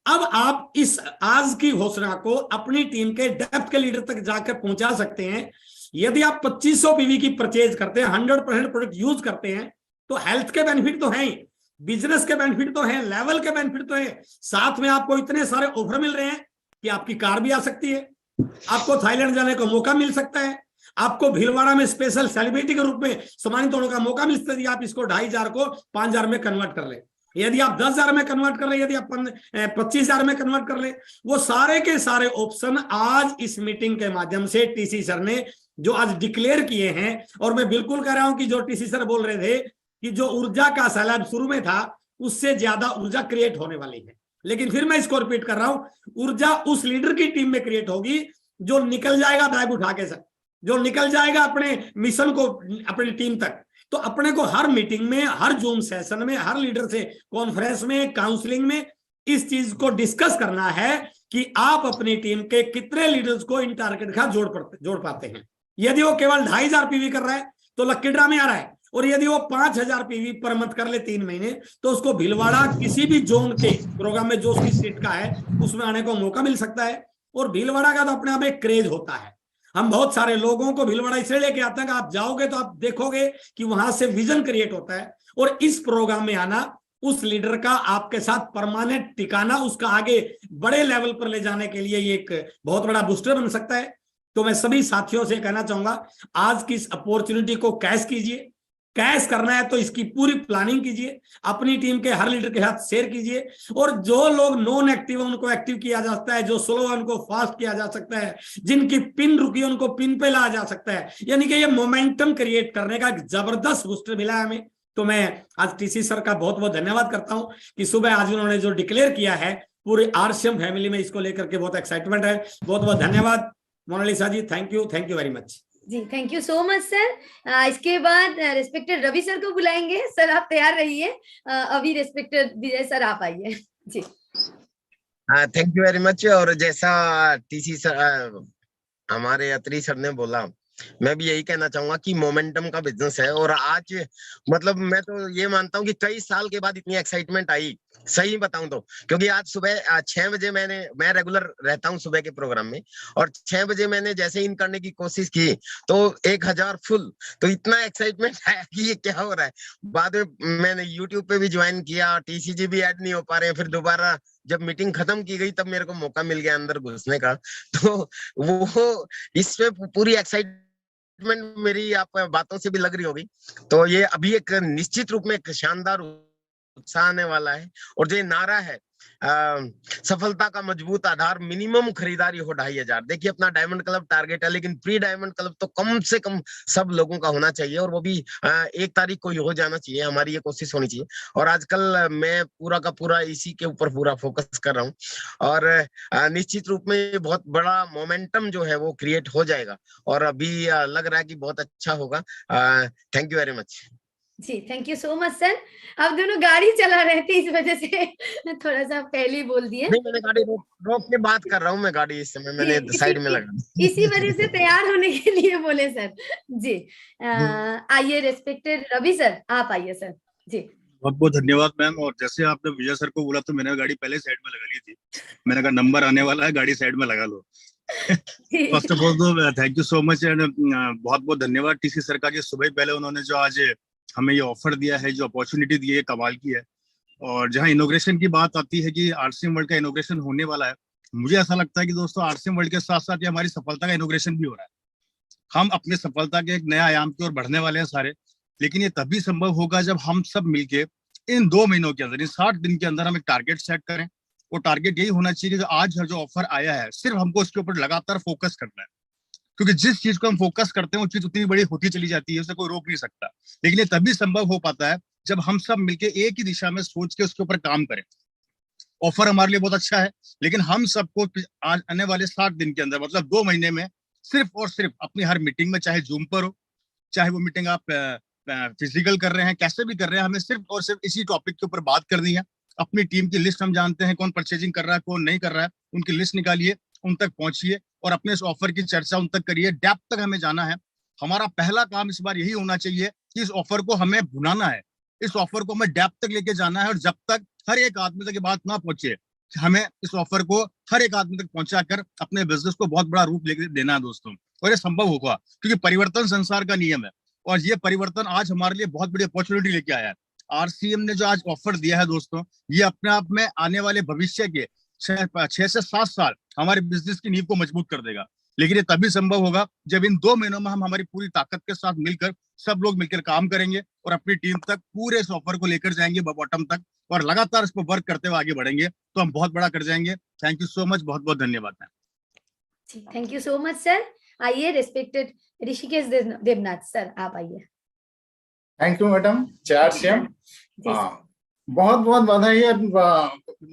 अब आप इस आज की घोषणा को अपनी टीम के डेप्थ के लीडर तक जाकर पहुंचा सकते हैं। यदि आप 2500 पीवी की परचेज करते हैं, 100% प्रोडक्ट यूज करते हैं, तो हेल्थ के बेनिफिट तो हैं, बिजनेस के बेनिफिट तो हैं, लेवल के बेनिफिट तो हैं, साथ में आपको इतने सारे ऑफर मिल रहे हैं कि आपकी कार भी आ सकती है, आपको थाईलैंड जाने का मौका मिल सकता है, आपको भीलवाड़ा में स्पेशल सेलिब्रिटी के रूप में सम्मानित होने का मौका मिल सकता है। आप इसको 2500 को 5000 में कन्वर्ट कर ले, यदि आप 10,000 में कन्वर्ट कर ले, यदि आप 25,000 में कन्वर्ट कर ले, वो सारे के सारे ऑप्शन आज इस मीटिंग के माध्यम से टीसी सर ने जो आज डिक्लेयर किए हैं। और मैं बिल्कुल कह रहा हूं कि जो टीसी सर बोल रहे थे कि जो ऊर्जा का सैलाब शुरू में था उससे ज्यादा ऊर्जा क्रिएट होने वाली है। लेकिन फिर मैं इसको रिपीट कर रहा हूं, ऊर्जा उस लीडर की टीम में क्रिएट होगी जो निकल जाएगा बैग उठा के सर, जो निकल जाएगा अपने मिशन को अपनी टीम तक। तो अपने को हर मीटिंग में, हर जूम सेशन में, हर लीडर से कॉन्फ्रेंस में, काउंसलिंग में इस चीज को डिस्कस करना है कि आप अपनी टीम के कितने लीडर्स को इन टारगेट का जोड़ पाते हैं। यदि वो केवल 2500 पीवी कर रहा है तो लक्की ड्रा में आ रहा है, और यदि वो 5000 पीवी पर मंथ कर ले 3 महीने तो उसको भीलवाड़ा किसी भी जोन के प्रोग्राम में जो उसकी सीट का है उसमें आने को मौका मिल सकता है। और भीलवाड़ा का तो अपने आप एक क्रेज होता है। हम बहुत सारे लोगों को भीलवाड़ा इसलिए लेके आते हैं कि आप जाओगे तो आप देखोगे कि वहां से विजन क्रिएट होता है, और इस प्रोग्राम में आना उस लीडर का आपके साथ परमानेंट टिकाना, उसका आगे बड़े लेवल पर ले जाने के लिए ये एक बहुत बड़ा बूस्टर बन सकता है। तो मैं सभी साथियों से कहना चाहूंगा, आज की इस अपॉर्चुनिटी को कैश कीजिए। कैश करना है तो इसकी पूरी प्लानिंग कीजिए, अपनी टीम के हर लीडर के साथ शेयर कीजिए, और जो लोग नॉन एक्टिव उनको एक्टिव किया जा सकता है, जो स्लो है उनको फास्ट किया जा सकता है, जिनकी पिन रुकी उनको पिन पे लाया जा सकता है। यानी कि ये मोमेंटम क्रिएट करने का एक जबरदस्त बूस्टर मिला है हमें। तो मैं आज टीसी सर का बहुत बहुत धन्यवाद करता हूं कि सुबह आज उन्होंने जो डिक्लेयर किया है, पूरे आरसीएम फैमिली में इसको लेकर के बहुत एक्साइटमेंट है। बहुत बहुत धन्यवाद Monalisa ji, thank you very much जी। Thank you so much sir. इसके बाद रिस्पेक्टेड रवि सर को बुलाएंगे। सर आप तैयार रहिए। अभी रिस्पेक्टेड विजय सर आप आइए जी। Thank you very much. और जैसा टीसी सर हमारे अत्री सर ने बोला, मैं भी यही कहना चाहूंगा कि मोमेंटम का बिजनेस है। और आज मतलब मैं तो ये मानता हूँ कि कई साल के बाद इतनी एक्साइटमेंट आई, सही बताऊं तो, क्योंकि आज सुबह 6 बजे मैं रेगुलर रहता हूं सुबह के प्रोग्राम में, और 6 बजे मैंने जैसे इन करने की कोशिश की तो 1000 फुल। तो इतना एक्साइटमेंट आया कि ये क्या हो रहा है। बाद में मैंने यूट्यूब पे भी ज्वाइन किया, टीसीजी भी ऐड नहीं हो पा रहे हैं, फिर दोबारा जब मीटिंग खत्म की गई तब मेरे को मौका मिल गया अंदर घुसने का। तो वो इसमें पूरी एक्साइटमेंट मेरी आप बातों से भी लग रही होगी। तो ये अभी एक निश्चित रूप में एक शानदार उत्साह आने वाला है। और जो नारा है सफलता का मजबूत आधार, मिनिमम खरीदारी हो 2500। देखिए अपना डायमंड क्लब टारगेट है, लेकिन प्री डायमंड क्लब तो कम से कम सब लोगों का होना चाहिए, और वो भी 1 तारीख को ही हो जाना चाहिए। हमारी ये कोशिश होनी चाहिए। और आजकल मैं पूरा का पूरा इसी के ऊपर पूरा फोकस कर रहा हूँ, और निश्चित रूप में बहुत बड़ा मोमेंटम जो है वो क्रिएट हो जाएगा, और अभी लग रहा है कि बहुत अच्छा होगा। Thank you very much. जी thank you so much sir. आप दोनों गाड़ी चला रहे थे, इस वजह से थोड़ा सा पहले ही बोल दिए। नहीं, मैंने गाड़ी रोक के बात कर रहा हूँ, मैं गाड़ी इस समय मैंने साइड में लगा दी। इसी वजह से तैयार होने के लिए बोले सर। जी आइए रेस्पेक्टेड रवि सर, आप आइए सर। जी बहुत बहुत धन्यवाद मैम। और जैसे आपने विजय सर को बोला तो मैंने गाड़ी पहले साइड में लगा ली थी। मैंने कहा नंबर आने वाला है, गाड़ी साइड में लगा लो। फर्स्ट ऑफ ऑल तो thank you so much and बहुत बहुत धन्यवाद टीसी सर का कि सुबह ही पहले उन्होंने जो आज हमें ये ऑफर दिया है, जो अपॉर्चुनिटी दी है, कमाल की है। और जहाँ इनोग्रेशन की बात आती है कि आरसीएम वर्ल्ड का इनोग्रेशन होने वाला है, मुझे ऐसा लगता है कि दोस्तों आरसीएम वर्ल्ड के साथ साथ ये हमारी सफलता का इनोग्रेशन भी हो रहा है। हम अपने सफलता के एक नया आयाम की ओर बढ़ने वाले हैं सारे। लेकिन ये तभी संभव होगा जब हम सब मिलके इन 2 महीनों के अंदर, इन 60 दिन के अंदर हम एक टारगेट सेट करें। वो टारगेट यही होना चाहिए कि आज जो ऑफर आया है, सिर्फ हमको उसके ऊपर लगातार फोकस करना है। क्योंकि जिस चीज को हम फोकस करते हैं वो चीज उतनी बड़ी होती चली जाती है, उसे कोई रोक नहीं सकता। लेकिन ये तभी संभव हो पाता है जब हम सब मिलके एक ही दिशा में सोच के उसके ऊपर काम करें। ऑफर हमारे लिए बहुत अच्छा है, लेकिन हम सबको आज आने वाले 60 दिन के अंदर, मतलब 2 महीने में, सिर्फ और सिर्फ अपनी हर मीटिंग में, चाहे जूम पर हो, चाहे वो मीटिंग आप फिजिकल कर रहे हैं, कैसे भी कर रहे हैं, हमें सिर्फ और सिर्फ इसी टॉपिक के ऊपर बात करनी है। अपनी टीम की लिस्ट हम जानते हैं, कौन परचेजिंग कर रहा है, कौन नहीं कर रहा है, उनकी लिस्ट निकालिए, उन तक पहुंचिए और अपने इस ऑफर की चर्चा उन तक करिए। डेप्थ तक हमें जाना है। हमारा पहला काम इस बार यही होना चाहिए कि इस ऑफर को हमें भुनाना है, इस ऑफर को हमें डेप्थ तक लेके जाना है। और जब तक हर एक आदमी तक ये बात ना पहुंचे, हमें इस ऑफर को हर एक आदमी तक पहुंचा कर अपने बिजनेस को बहुत बड़ा रूप लेके देना है दोस्तों। और ये संभव होगा क्योंकि परिवर्तन संसार का नियम है। और ये परिवर्तन आज हमारे लिए बहुत बड़ी अपॉर्चुनिटी लेके आया है। आरसीएम ने जो आज ऑफर दिया है दोस्तों, ये अपने आप में आने वाले भविष्य के 6 से 7 साल हमारे बिजनेस की नींव को मजबूत कर देगा। लेकिन ये तभी संभव होगा जब इन 2 महीनों में हम हमारी पूरी ताकत के साथ मिलकर, सब लोग मिलकर काम करेंगे और अपनी टीम तक पूरे इस ऑफर को लेकर जाएंगे बॉटम तक, और लगातार इस पर वर्क करते हुए आगे बढ़ेंगे तो हम बहुत बड़ा कर जाएंगे। थैंक यू सो मच, बहुत बहुत धन्यवाद ma'am. Thank you so much sir. आइए रेस्पेक्टेड ऋषिकेश देवनाथ सर, आप आइए। Thank you madam. चार श्याम, बहुत बहुत बधाई है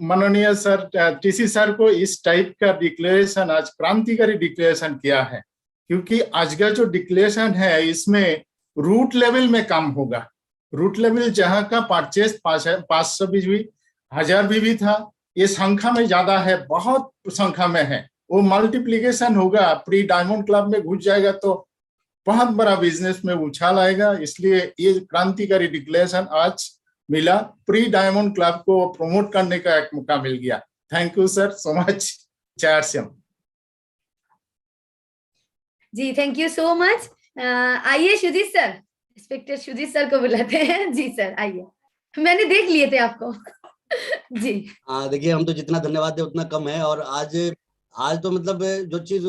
माननीय सर टीसी सर को इस टाइप का डिक्लेरेशन, आज क्रांतिकारी डिक्लेरेशन किया है। क्योंकि आज का जो डिक्लेरेशन है इसमें रूट लेवल में काम होगा। रूट लेवल जहां का परचेस 500 बीबी 1000 बीबी था, ये संख्या में ज्यादा है, बहुत संख्या में है। वो मल्टीप्लीकेशन होगा, प्री डायमंड क्लब में घुस जाएगा तो बहुत बड़ा बिजनेस में उछाल आएगा। इसलिए ये क्रांतिकारी डिक्लेरेशन आज मिला, प्री डायमंड क्लब को प्रमोट करने का एक मौका मिल गया। Thank you sir so much. चार Shyam ji thank you so much. आइए Sujeet sir, respected Sujeet sir को बुलाते हैं। जी सर आइए, मैंने देख लिए थे आपको। जी देखिए, हम तो जितना धन्यवाद दे उतना कम है। और आज तो मतलब जो चीज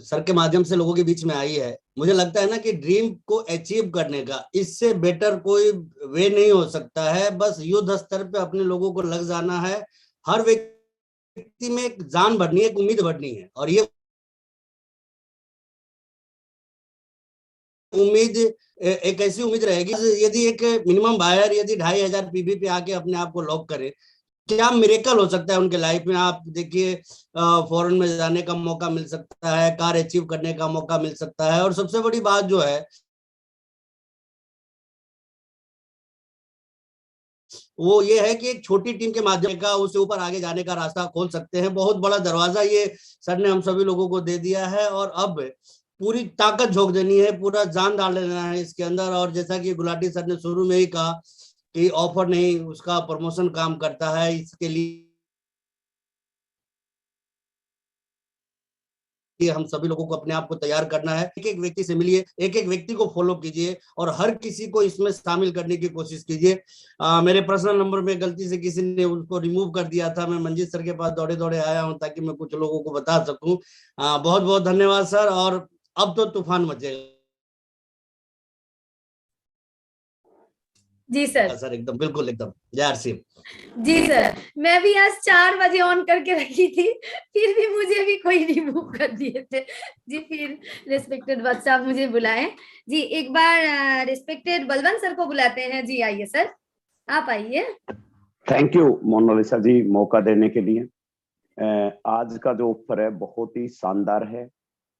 सर के माध्यम से लोगों के बीच में आई है, मुझे लगता है ना कि ड्रीम को अचीव करने का इससे बेटर कोई वे नहीं हो सकता है। बस युद्ध स्तर पे अपने लोगों को लग जाना है। हर व्यक्ति में एक जान भरनी है, एक उम्मीद भरनी है। और ये उम्मीद एक ऐसी उम्मीद रहेगी, यदि एक मिनिमम बायर यदि 2500 पीबी पे आके अपने आप को लॉक करे, क्या मिरेकल हो सकता है उनके लाइफ में। आप देखिए, फॉरेन में जाने का मौका मिल सकता है, कार अचीव करने का मौका मिल सकता है। और सबसे बड़ी बात जो है वो ये है कि एक छोटी टीम के माध्यम का उससे ऊपर आगे जाने का रास्ता खोल सकते हैं। बहुत बड़ा दरवाजा ये सर ने हम सभी लोगों को दे दिया है। और अब पूरी ताकत झोंक देनी है, पूरा जान डाल लेना है इसके अंदर। और जैसा कि गुलाटी सर ने शुरू में ही कहा कि ऑफर नहीं, उसका प्रमोशन काम करता है। इसके लिए हम सभी लोगों को अपने आप को तैयार करना है। एक एक व्यक्ति से मिलिए, एक एक व्यक्ति को फॉलो कीजिए और हर किसी को इसमें शामिल करने की कोशिश कीजिए। मेरे पर्सनल नंबर में गलती से किसी ने उसको रिमूव कर दिया था। मैं मंजीत सर के पास दौड़े दौड़े आया हूं ताकि मैं कुछ लोगों को बता सकूं। बहुत बहुत धन्यवाद सर। और अब तो तूफान मचेगा। जी सर। सर एकदम बिल्कुल एकदम जय आरसीएम। जी सर, मैं भी आज 4 बजे ऑन करके रखी थी, फिर भी मुझे भी कोई रिमूव कर दिए थे। जी फिर रिस्पेक्टेड वत्स साहब मुझे बुलाए। जी एक बार रिस्पेक्टेड बलवंत सर को बुलाते हैं। जी आइए सर, आप आइए। थैंक यू मोनालिसा जी मौका देने के लिए। आज का जो ऑफर है बहुत ही शानदार है।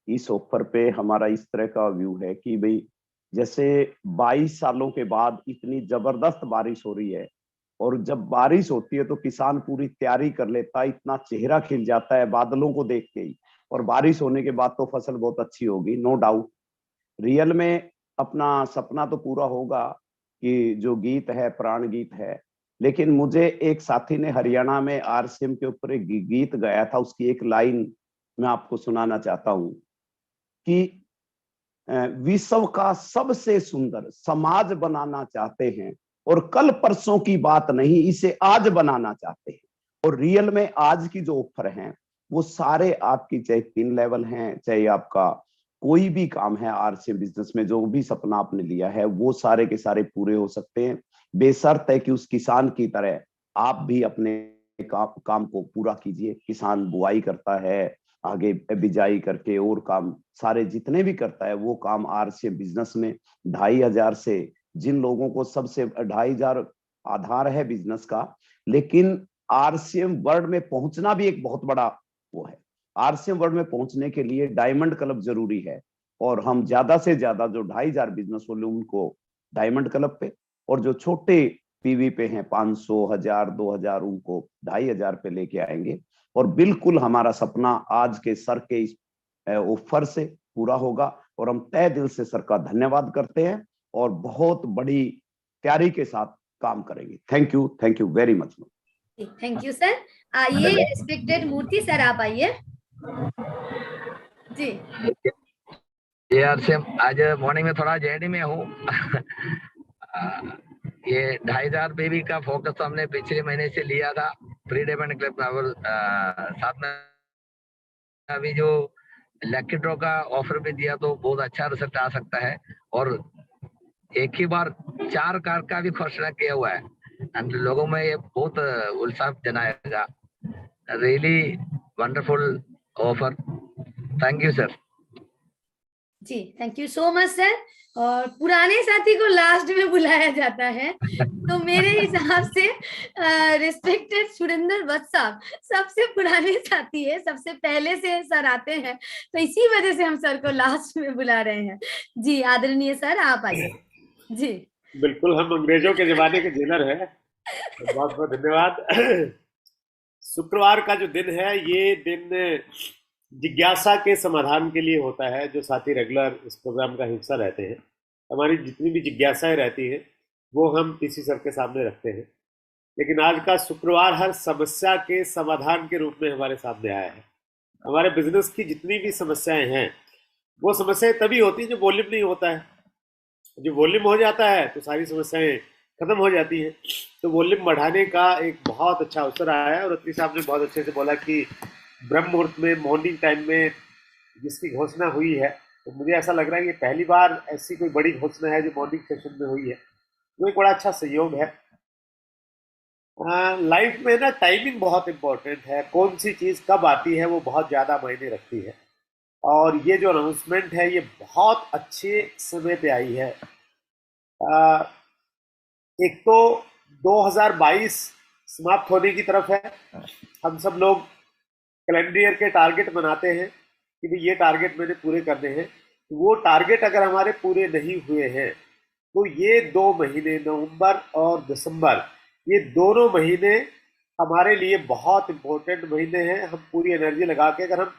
इस ऑफर पे हमारा इस तरह का व्यू है कि भाई जैसे 22 सालों के बाद इतनी जबरदस्त बारिश हो रही है, और जब बारिश होती है तो किसान पूरी तैयारी कर लेता है, इतना चेहरा खिल जाता है बादलों को देख के ही, और बारिश होने के बाद तो फसल बहुत अच्छी होगी, नो डाउट। रियल में अपना सपना तो पूरा होगा कि जो गीत है प्राण गीत है, लेकिन मुझे एक साथी ने हरियाणा में आरसीएम के ऊपर एक गीत गाया था, उसकी एक लाइन मैं आपको सुनाना चाहता हूं कि विश्व का सबसे सुंदर समाज बनाना चाहते हैं, और कल परसों की बात नहीं, इसे आज बनाना चाहते हैं। और रियल में आज की जो ऑफर है वो सारे आपकी, चाहे 3 लेवल हैं, चाहे आपका कोई भी काम है आरसीएम बिजनेस में, जो भी सपना आपने लिया है वो सारे के सारे पूरे हो सकते हैं, बेशर्त कि उस किसान की तरह आप भी अपने काम को पूरा कीजिए। किसान बुआई करता है, आगे बिजाई करके और काम सारे जितने भी करता है, वो काम आरसीएम बिजनेस में 2500 से, जिन लोगों को सबसे 2500 आधार है बिजनेस का, लेकिन आरसीएम वर्ल्ड में पहुंचना भी एक बहुत बड़ा वो है। आरसीएम वर्ल्ड में पहुंचने के लिए डायमंड क्लब जरूरी है, और हम ज्यादा से ज्यादा जो 2500 बिजनेस वाले उनको डायमंड क्लब पे, और जो छोटे पीवी पे हैं 500, 1000, 2000, उनको 2500 पे लेके आएंगे। और बिल्कुल हमारा सपना आज के सर के इस ऑफर से पूरा होगा, और हम तहे दिल से सर का धन्यवाद करते हैं और बहुत बड़ी तैयारी के साथ काम करेंगे। Thank you very much. Thank you sir. आइए रिस्पेक्टेड मूर्ति सर, आप आइए जी। आरसीएम आज मॉर्निंग में थोड़ा जेडी में हूँ। ये 2500 बेबी का फोकस तो हमने पिछले महीने से लिया था प्री डायमंड क्लब में, साथ में अभी जो लकी ड्रॉ का ऑफर भी दिया तो बहुत अच्छा रिजल्ट आ सकता है, और एक ही बार 4 कार का भी घोषणा किया हुआ है, एंड लोगों में ये बहुत उत्साह जनाएगा। Really wonderful offer. Thank you sir. जी thank you so much sir. और पुराने साथी को लास्ट में बुलाया जाता है, तो मेरे हिसाब से रिस्पेक्टेड सुरेंद्र वत्स साहब सबसे पुराने साथी है, सबसे पहले से सर आते हैं, तो इसी वजह से हम सर को लास्ट में बुला रहे हैं। जी आदरणीय सर आप आइए। जी बिल्कुल, हम अंग्रेजों के जमाने के जेलर हैं। बहुत बहुत धन्यवाद। शुक्रवार का जो दिन है, ये दिन जिज्ञासा के समाधान के लिए होता है। जो साथी रेगुलर इस प्रोग्राम का हिस्सा रहते हैं, हमारी जितनी भी जिज्ञासाएं रहती हैं वो हम टीसी सर के सामने रखते हैं, लेकिन आज का शुक्रवार हर समस्या के समाधान के रूप में हमारे सामने आया है। हमारे बिजनेस की जितनी भी समस्याएं हैं, वो समस्याएं तभी होती हैं जो वॉल्यूम नहीं होता है। जो वॉल्यूम हो जाता है तो सारी समस्याएं खत्म हो जाती हैं। तो वॉल्यूम बढ़ाने का एक बहुत अच्छा अवसर आया है, और अत्री साहब ने बहुत अच्छे से बोला कि ब्रह्म मुहूर्त में, मॉर्निंग टाइम में जिसकी घोषणा हुई है, तो मुझे ऐसा लग रहा है कि पहली बार ऐसी कोई बड़ी घोषणा है जो मॉर्निंग सेशन में हुई है, वो एक बड़ा अच्छा सहयोग है। लाइफ में ना टाइमिंग बहुत इंपॉर्टेंट है, कौन सी चीज़ कब आती है वो बहुत ज़्यादा मायने रखती है, और ये जो अनाउंसमेंट है ये बहुत अच्छे समय पे आई है। एक तो 2022 समाप्त होने की तरफ है, हम सब लोग कैलेंडर ईयर के टारगेट बनाते हैं कि भाई ये टारगेट मैंने पूरे करने हैं। वो टारगेट अगर हमारे पूरे नहीं हुए हैं तो ये 2 महीने, नवंबर और दिसंबर, ये दोनों महीने हमारे लिए बहुत इंपॉर्टेंट महीने हैं। हम पूरी एनर्जी लगा के, अगर हम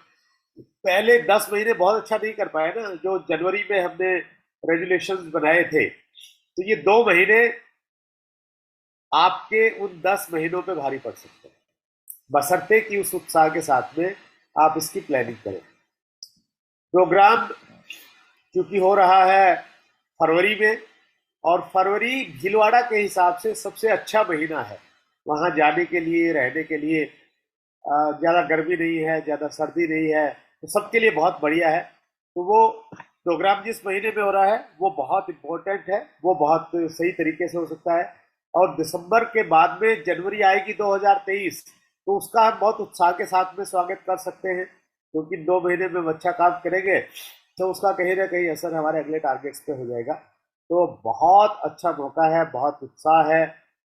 पहले 10 महीने बहुत अच्छा नहीं कर पाए ना, जो जनवरी में हमने रेजुलेशंस बनाए थे, तो ये 2 महीने आपके उन 10 महीनों पे भारी पड़ सकते हैं, बशर्ते कि उस उत्साह के साथ में आप इसकी प्लानिंग करें। प्रोग्राम क्योंकि हो रहा है फरवरी में, और फरवरी भीलवाड़ा के हिसाब से सबसे अच्छा महीना है वहाँ जाने के लिए, रहने के लिए। ज़्यादा गर्मी नहीं है, ज़्यादा सर्दी नहीं है, तो सबके लिए बहुत बढ़िया है। तो वो प्रोग्राम जिस महीने में हो रहा है वो बहुत इम्पोर्टेंट है, वो बहुत सही तरीके से हो सकता है। और दिसंबर के बाद में जनवरी आएगी 2023, तो उसका हम बहुत उत्साह के साथ में स्वागत कर सकते हैं, क्योंकि 2 महीने में हम अच्छा काम करेंगे तो उसका कहीं ना कहीं असर हमारे अगले टारगेट्स पे हो जाएगा। तो बहुत अच्छा मौका है, बहुत उत्साह है।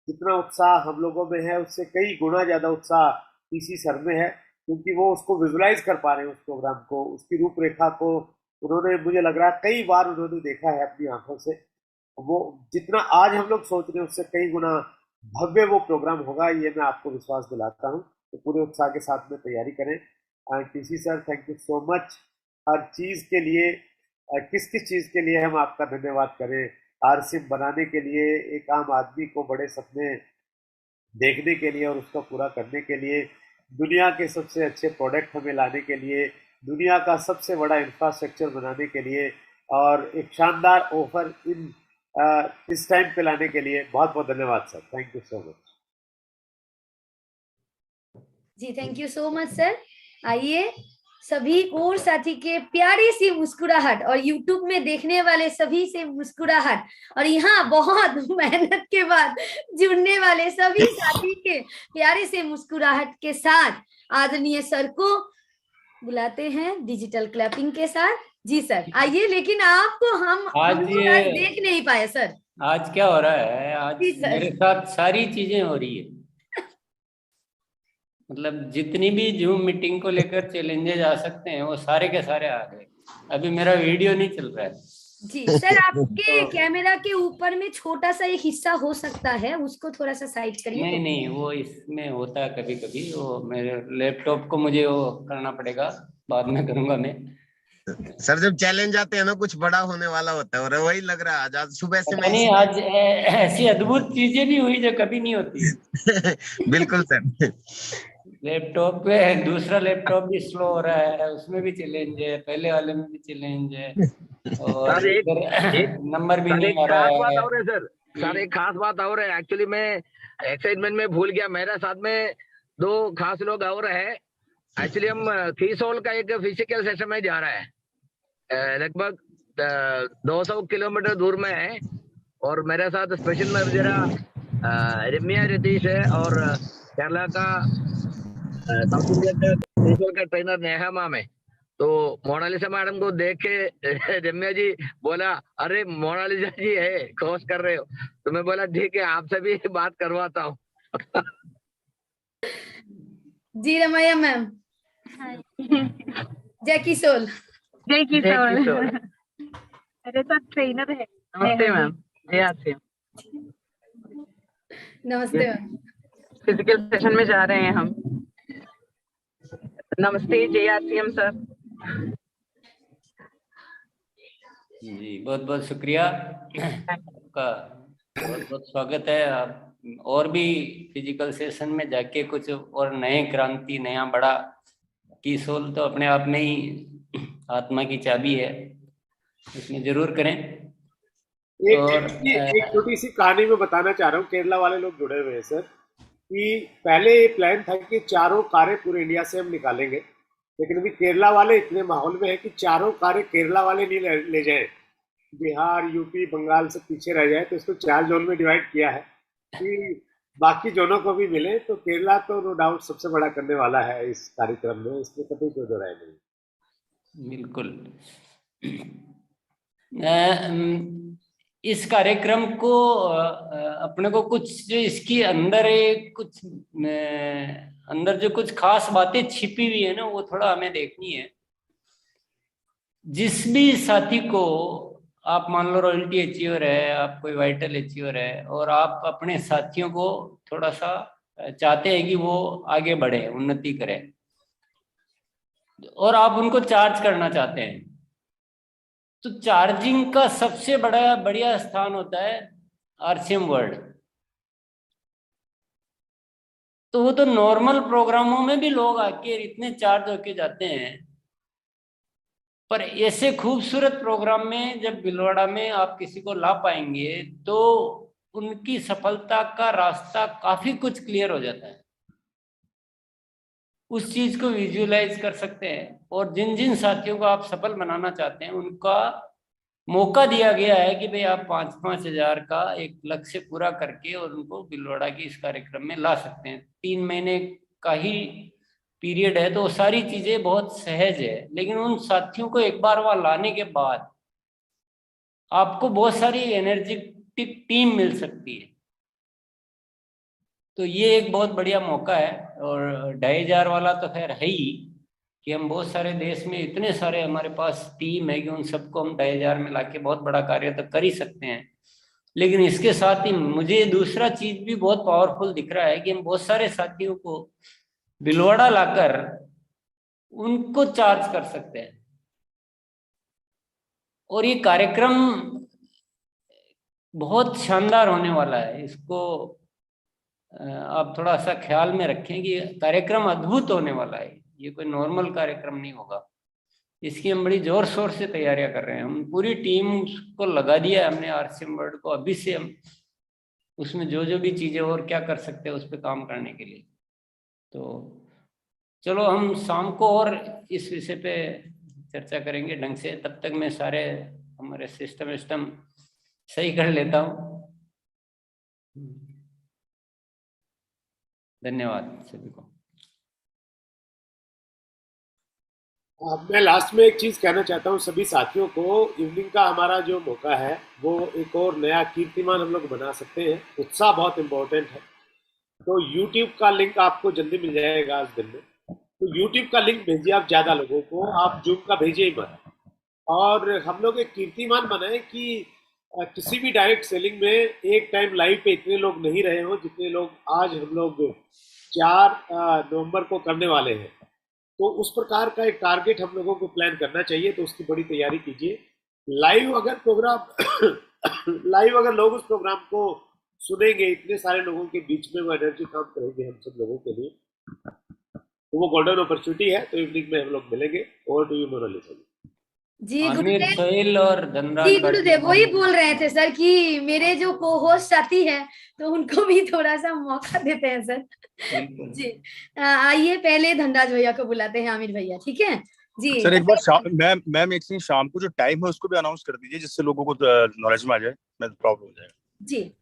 जितना उत्साह हम लोगों में है उससे कई गुना ज़्यादा उत्साह टीसी सर में है, क्योंकि वो उसको विजुलाइज कर पा रहे हैं, उस प्रोग्राम को, उसकी रूपरेखा को उन्होंने, मुझे लग रहा है कई बार उन्होंने देखा है अपनी आंखों से। वो जितना आज हम लोग सोच रहे हैं उससे कई गुना भव्य वो प्रोग्राम होगा, ये मैं आपको विश्वास दिलाता हूँ। तो पूरे उत्साह के साथ में तैयारी करें। And TC sir, thank you so much हर चीज के लिए। किस किस चीज के लिए हम आपका धन्यवाद करें? आरसीएम बनाने के लिए, एक आम आदमी को बड़े सपने देखने के लिए और उसको पूरा करने के लिए, दुनिया के सबसे अच्छे प्रोडक्ट हमें लाने के लिए, दुनिया का सबसे बड़ा इंफ्रास्ट्रक्चर बनाने के लिए, और एक शानदार ऑफर इस टाइम पे लाने के लिए बहुत बहुत धन्यवाद sir. Thank you so much. जी thank you so much sir. आइए सभी कोर साथी के प्यारी सी मुस्कुराहट और YouTube में देखने वाले सभी से मुस्कुराहट, और यहाँ बहुत मेहनत के बाद जुड़ने वाले सभी साथी के प्यारे से मुस्कुराहट के साथ आदरणीय सर को बुलाते हैं डिजिटल क्लैपिंग के साथ। जी सर आइए। लेकिन आपको हम आज देख नहीं पाए सर। आज क्या हो रहा है? आज जी सर। मेरे साथ सारी चीजें हो रही है। मतलब जितनी भी जूम मीटिंग को लेकर चैलेंजेस आ सकते हैं वो सारे के सारे आ गए। अभी मेरा वीडियो नहीं चल रहा है। जी सर, आपके कैमरा के ऊपर में छोटा सा एक हिस्सा हो सकता है, उसको थोड़ा सा साइड करिए। नहीं नहीं, वो इसमें होता है कभी कभी। वो मेरे लैपटॉप को मुझे वो करना पड़ेगा, बाद में करूंगा मैं। सर जब चैलेंज आते हैं ना कुछ बड़ा होने वाला होता है, और वही लग रहा है आज सुबह से मैं नहीं, आज ऐसी अद्भुत चीजें भी हुई जो कभी नहीं होती है। बिल्कुल सर। लैपटॉप पे दूसरा लैपटॉप भी स्लो हो रहा है, उसमें भी चैलेंज है, पहले वाले में भी चैलेंज है, और सर एक नंबर भी नहीं आ खास रहा बात है। और है सर एक खास बात और है। एक्चुअली मैं एक्साइटमेंट में भूल गया, मेरे साथ में दो खास लोग और है। एक्चुअली हम थीसोल का एक फिजिकल सेशन में जा रहा है, लगभग 200 किलोमीटर दूर में है, और मेरे साथ स्पेशल मैनेजर रम्या रतीश है, और केरला का साउथ इंडिया का थीसोल का ट्रेनर नेहा मैम है। तो मोनालिसा मैडम को देख के रम्या जी बोला, अरे मोनालिसा जी है, कोर्स कर रहे हो? तो मैं बोला ठीक है, आपसे भी बात करवाता हूँ। जी रमैया मैम। जय किशोर। जय किशोर। अरे सर ट्रेनर है। नमस्ते मैम। जय नमस्ते मैम। फिजिकल सेशन में जा रहे हैं हम। नमस्ते JRCM सर। जी बहुत बहुत शुक्रिया आपका, बहुत बहुत स्वागत है। आप और भी फिजिकल सेशन में जाके कुछ और नए क्रांति, नया बड़ा। किशोर तो अपने आप में ही आत्मा की चाबी है, इसमें जरूर करें। एक छोटी सी कहानी में बताना चाह रहा हूँ। केरला वाले लोग जुड़े हुए हैं सर, कि पहले ये प्लान था कि 4 कारें पूरे इंडिया से हम निकालेंगे, लेकिन अभी केरला वाले इतने माहौल में है कि 4 कारें केरला वाले नहीं ले जाए, बिहार, यूपी, बंगाल से पीछे रह जाए। तो इसको 4 जोन में डिवाइड किया है कि बाकी जोनों को भी मिले। तो केरला तो नो डाउट सबसे बड़ा करने वाला है इस कार्यक्रम में, इसमें कभी कोई दो राय नहीं। बिल्कुल। इस कार्यक्रम को अपने को कुछ जो इसकी अंदर कुछ अंदर जो कुछ खास बातें छिपी हुई है ना, वो थोड़ा हमें देखनी है। जिस भी साथी को आप मान लो रॉयल्टी अचीवर है, आप कोई वाइटल अचीवर है, और आप अपने साथियों को थोड़ा सा चाहते हैं कि वो आगे बढ़े, उन्नति करें, और आप उनको चार्ज करना चाहते हैं, तो चार्जिंग का सबसे बढ़िया स्थान होता है RCM वर्ल्ड। तो वो तो नॉर्मल प्रोग्रामों में भी लोग आके इतने चार्ज होके जाते हैं, पर ऐसे खूबसूरत प्रोग्राम में जब भीलवाड़ा में आप किसी को ला पाएंगे तो उनकी सफलता का रास्ता काफी कुछ क्लियर हो जाता है। उस चीज को विजुअलाइज कर सकते हैं, और जिन जिन साथियों को आप सफल बनाना चाहते हैं उनका मौका दिया गया है कि भाई आप 5-5 हजार का एक लक्ष्य पूरा करके और उनको भीलवाड़ा की इस कार्यक्रम में ला सकते हैं। 3 महीने का ही पीरियड है, तो सारी चीजें बहुत सहज है। लेकिन उन साथियों को एक बार वहां लाने के बाद आपको बहुत सारी एनर्जेटिक टीम मिल सकती है। तो ये एक बहुत बढ़िया मौका है, और 2500 वाला तो खैर है ही, कि हम बहुत सारे देश में इतने सारे हमारे पास टीम है कि उन सबको हम 2500 में लाके बहुत बड़ा कार्य तो कर ही सकते हैं। लेकिन इसके साथ ही मुझे दूसरा चीज भी बहुत पावरफुल दिख रहा है कि हम बहुत सारे साथियों को भिलवाड़ा लाकर उनको चार्ज कर सकते हैं। और ये कार्यक्रम बहुत शानदार होने वाला है, इसको आप थोड़ा सा ख्याल में रखें कि कार्यक्रम अद्भुत होने वाला है। ये कोई नॉर्मल कार्यक्रम नहीं होगा। इसकी हम बड़ी जोर शोर से तैयारियां कर रहे हैं। हम पूरी टीम को लगा दिया है हमने आरसीएम वर्ल्ड को। अभी से हम उसमें जो जो भी चीजें और क्या कर सकते हैं उस पर काम करने के लिए। तो चलो हम शाम को और इस विषय पे चर्चा करेंगे ढंग से। तब तक मैं सारे हमारे सिस्टम सही कर लेता हूँ। धन्यवाद सभी को। मैं लास्ट में एक चीज कहना चाहता हूँ सभी साथियों को। इवनिंग का हमारा जो मौका है वो एक और नया कीर्तिमान हम लोग बना सकते हैं। उत्साह बहुत इम्पोर्टेंट है। तो YouTube का लिंक आपको जल्दी मिल जाएगा आज दिन में। तो YouTube का लिंक भेजिए आप ज्यादा लोगों को, आप जूम का भेजिए ही मत। और हम लोग एक कीर्तिमान बनाए कि किसी भी डायरेक्ट सेलिंग में एक टाइम लाइव पे इतने लोग नहीं रहे हो जितने लोग आज हम लोग 4 नवंबर को करने वाले हैं। तो उस प्रकार का एक टारगेट हम लोगों को प्लान करना चाहिए। तो उसकी बड़ी तैयारी कीजिए। लाइव अगर लोग उस प्रोग्राम को सुनेंगे, इतने सारे लोगों के बीच में वो एनर्जी काम करेंगे हम सब लोगों के लिए, तो वो गोल्डन अपॉर्चुनिटी है। तो इवनिंग में हम लोग मिलेंगे। ओवर टू यू मोनालिसा जी आमिर सोहेल और धनराज जी गुरुदेव वही बोल रहे थे सर कि मेरे जो को होस्ट साथी है तो उनको भी थोड़ा सा मौका देते हैं सर। जी आइए पहले धनराज भैया को बुलाते हैं, आमिर भैया ठीक है जी। सर एक बार मैम एक शाम को जो टाइम है उसको भी अनाउंस कर दीजिए जिससे लोगों को नॉलेज में आ जाए, मैं प्रॉब्लम हो जाएगा। जी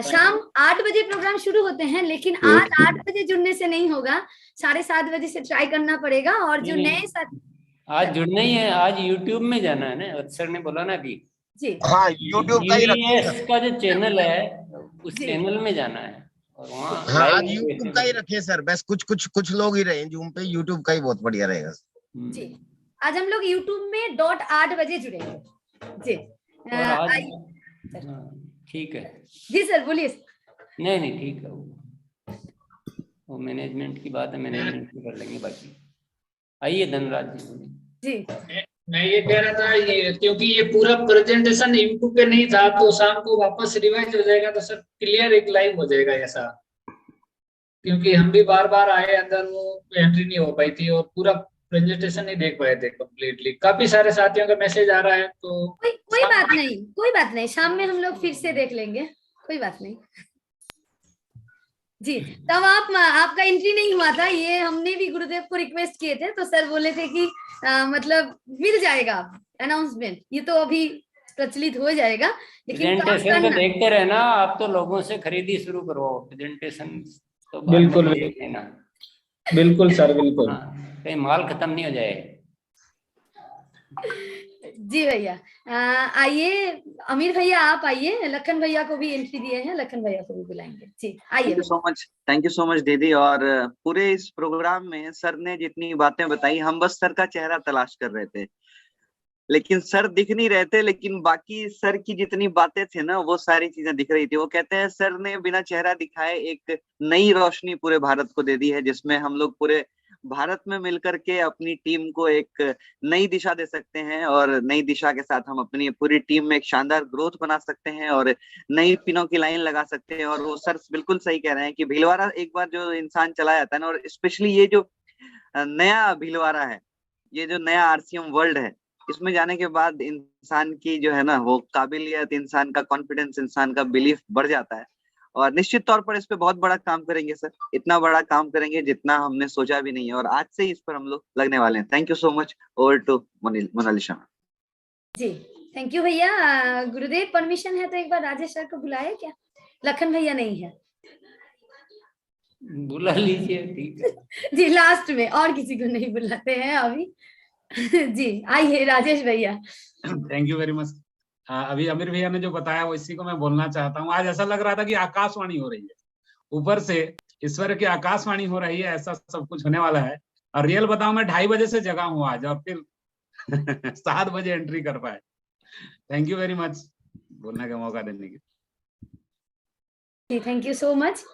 शाम 8 बजे प्रोग्राम शुरू होते हैं, लेकिन आज 8 बजे जुड़ने से नहीं होगा, 7:30 बजे से ट्राई करना पड़ेगा। और जो नए साथी आज जुड़ना ही है, आज YouTube में जाना है ना, सर ने बोला ना अभी जी। हाँ YouTube का ही UES का जो चैनल है उस चैनल में जाना है और वहाँ हाँ आज YouTube का ही रखिए सर। बस कुछ लोग ही रहे जूम पे, YouTube का ही बहुत बढ़िया रहेगा जी। आज हम लोग YouTube में 8 बजे जुड़ेंगे जी। ठीक है जी सर बोलिए। नहीं ठीक है, वो मैनेजमेंट की बात है, मैनेजमेंट की कर लेंगे बाकी। आइए धनराज जी। मैं ये कह रहा था ये क्योंकि ये पूरा प्रेजेंटेशन यूट्यूब पे नहीं था तो शाम को वापस रिवाइज हो जाएगा तो सर क्लियर एक लाइव हो जाएगा ऐसा, क्योंकि हम भी बार बार आए अंदर वो एंट्री नहीं हो पाई थी और पूरा प्रेजेंटेशन नहीं देख पाए थे कम्प्लीटली। काफी सारे साथियों का मैसेज आ रहा है तो कोई बात नहीं शाम में हम लोग फिर से देख लेंगे, कोई बात नहीं जी। तब आपका एंट्री नहीं हुआ था, ये हमने भी गुरुदेव को रिक्वेस्ट किए थे तो सर बोले थे कि मतलब मिल जाएगा अनाउंसमेंट, ये तो अभी प्रचलित हो जाएगा। लेकिन प्रेजेंटेशन तो देखते रहना, आप तो लोगों से खरीदी शुरू करो प्रेजेंटेशन तो बिल्कुल सर बिल्कुल। कहीं माल खत्म नहीं हो जाए। जी भैया आइए, अमीर भैया आप आइए, लखन भैया को भी एंट्री दिए हैं, लखन भैया को भी बुलाएंगे जी। आइए। थैंक यू सो मच दीदी। और पूरे इस प्रोग्राम में सर ने जितनी बातें बताई हम बस सर का चेहरा तलाश कर रहे थे, लेकिन सर दिख नहीं रहे थे, लेकिन बाकी सर की जितनी बातें थे ना वो सारी चीजें दिख रही थी। वो कहते हैं सर ने बिना चेहरा दिखाए एक नई रोशनी पूरे भारत को दे दी है, जिसमें हम लोग पूरे भारत में मिलकर के अपनी टीम को एक नई दिशा दे सकते हैं और नई दिशा के साथ हम अपनी पूरी टीम में एक शानदार ग्रोथ बना सकते हैं और नई पिनों की लाइन लगा सकते हैं। और वो सर बिल्कुल सही कह रहे हैं कि भीलवाड़ा एक बार जो इंसान चला जाता है ना, और स्पेशली ये जो नया भीलवाड़ा है, ये जो नया आरसीएम वर्ल्ड है, इसमें जाने के बाद इंसान की जो है ना वो काबिलियत, इंसान का कॉन्फिडेंस, इंसान का बिलीफ बढ़ जाता है। और निश्चित तौर पर इस पे बहुत बड़ा काम करेंगे सर, इतना बड़ा काम करेंगे जितना हमने सोचा भी नहीं है, और आज से ही इस पर हम लोग लगने वाले हैं। Thank you so much. Over to Monalisa ji. Thank you भैया। गुरुदेव परमिशन है तो एक बार राजेश सर को बुलाए क्या? लखन भैया नहीं है, बुला लीजिए ठीक है जी। लास्ट में और किसी को नहीं बुलाते हैं अभी जी। आइए राजेश भैया। Thank you very much. अभी अमीर भैया ने जो बताया वो इसी को मैं बोलना चाहता हूँ। आज ऐसा लग रहा था कि आकाशवाणी हो रही है, ऊपर से ईश्वर की आकाशवाणी हो रही है, ऐसा सब कुछ होने वाला है। और रियल बताऊं, मैं 2:30 बजे से जगा हूँ आज, और फिर 7 बजे एंट्री कर पाए। थैंक यू वेरी मच बोलने का मौका देने के। Thank you so much.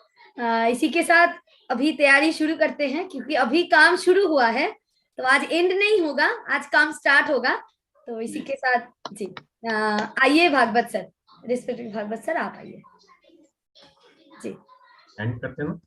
इसी के साथ अभी तैयारी शुरू करते हैं, क्योंकि अभी काम शुरू हुआ है, तो आज एंड नहीं होगा, आज काम स्टार्ट होगा। तो इसी के साथ जी आइए Bhagwat sir, respected Bhagwat sir आप आइए जी। एंड करते हैं ना।